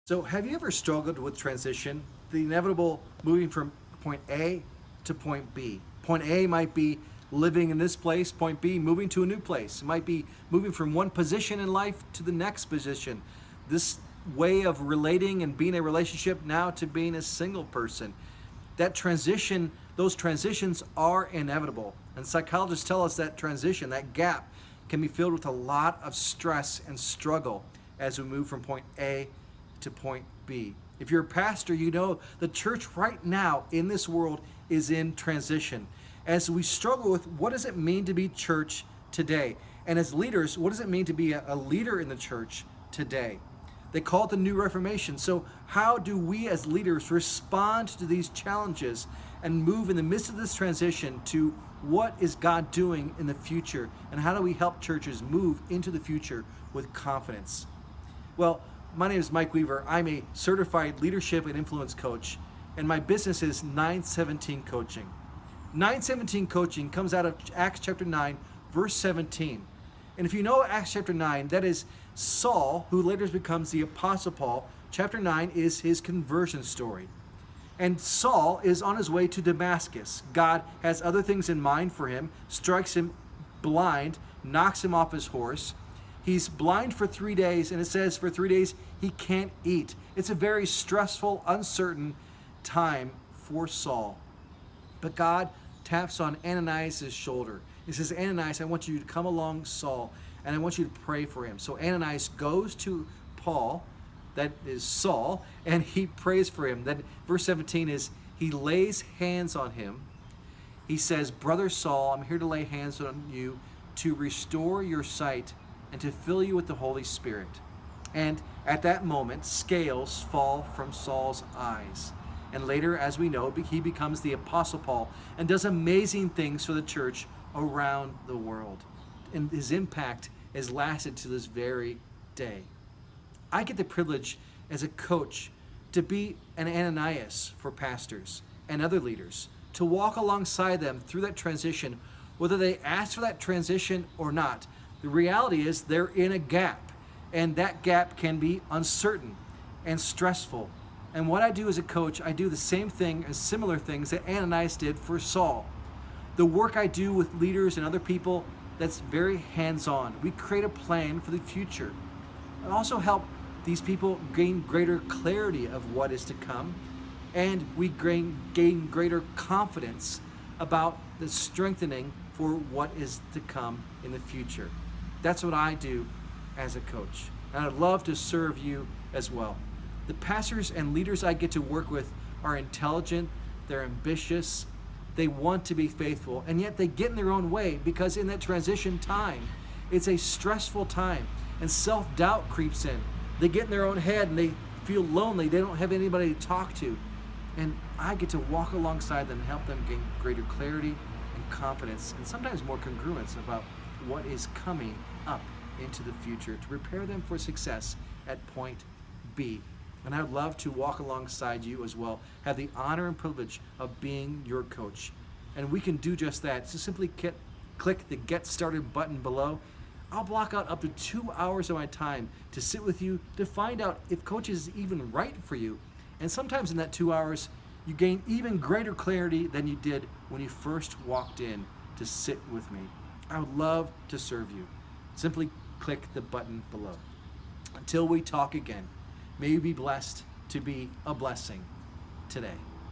So, have you ever struggled with transition? The inevitable moving from point A to point B. Point A might be living in this place, point B, moving to a new place. It might be moving from one position in life to the next position. This way of relating and being a relationship now to being a single person. That transition, those transitions are inevitable. And psychologists tell us that transition, that gap, can be filled with a lot of stress and struggle as we move from point A to point B. If you're a pastor, you know the church right now in this world is in transition. As we struggle with what does it mean to be church today? And as leaders, what does it mean to be a leader in the church today? They call it the New Reformation. So how do we as leaders respond to these challenges and move in the midst of this transition to what is God doing in the future? And how do we help churches move into the future with confidence? Well, my name is Mike Weaver. I'm a certified leadership and influence coach, and my business is 917 Coaching. 917 Coaching comes out of Acts chapter 9, verse 17. And if you know Acts chapter 9, that is Saul, who later becomes the Apostle Paul. Chapter 9 is his conversion story. And Saul is on his way to Damascus. God has other things in mind for him, strikes him blind, knocks him off his horse. He's blind for 3 days, and it says for 3 days he can't eat. It's a very stressful, uncertain time for Saul. But God taps on Ananias' shoulder. He says, Ananias, I want you to come along Saul, and I want you to pray for him. So Ananias goes to Paul, that is Saul, and he prays for him. Then verse 17 is, he lays hands on him. He says, Brother Saul, I'm here to lay hands on you to restore your sight and to fill you with the Holy Spirit. And at that moment, scales fall from Saul's eyes. And later, as we know, he becomes the Apostle Paul and does amazing things for the church around the world. And his impact has lasted to this very day. I get the privilege as a coach to be an Ananias for pastors and other leaders, to walk alongside them through that transition, whether they ask for that transition or not. The reality is they're in a gap, and that gap can be uncertain and stressful. And what I do as a coach, I do the same thing as similar things that Ananias did for Saul. The work I do with leaders and other people, that's very hands-on. We create a plan for the future. I also help these people gain greater clarity of what is to come, and we gain greater confidence about the strengthening for what is to come in the future. That's what I do as a coach, and I'd love to serve you as well. The pastors and leaders I get to work with are intelligent, they're ambitious, they want to be faithful, and yet they get in their own way because in that transition time, it's a stressful time, and self-doubt creeps in. They get in their own head and they feel lonely, they don't have anybody to talk to, and I get to walk alongside them and help them gain greater clarity and confidence, and sometimes more congruence about what is coming up into the future to prepare them for success at point B. And I'd love to walk alongside you as well, have the honor and privilege of being your coach. And we can do just that. So simply click the Get Started button below. I'll block out up to 2 hours of my time to sit with you to find out if coaching is even right for you. And sometimes in that 2 hours, you gain even greater clarity than you did when you first walked in to sit with me. I would love to serve you. Simply click the button below. Until we talk again, may you be blessed to be a blessing today.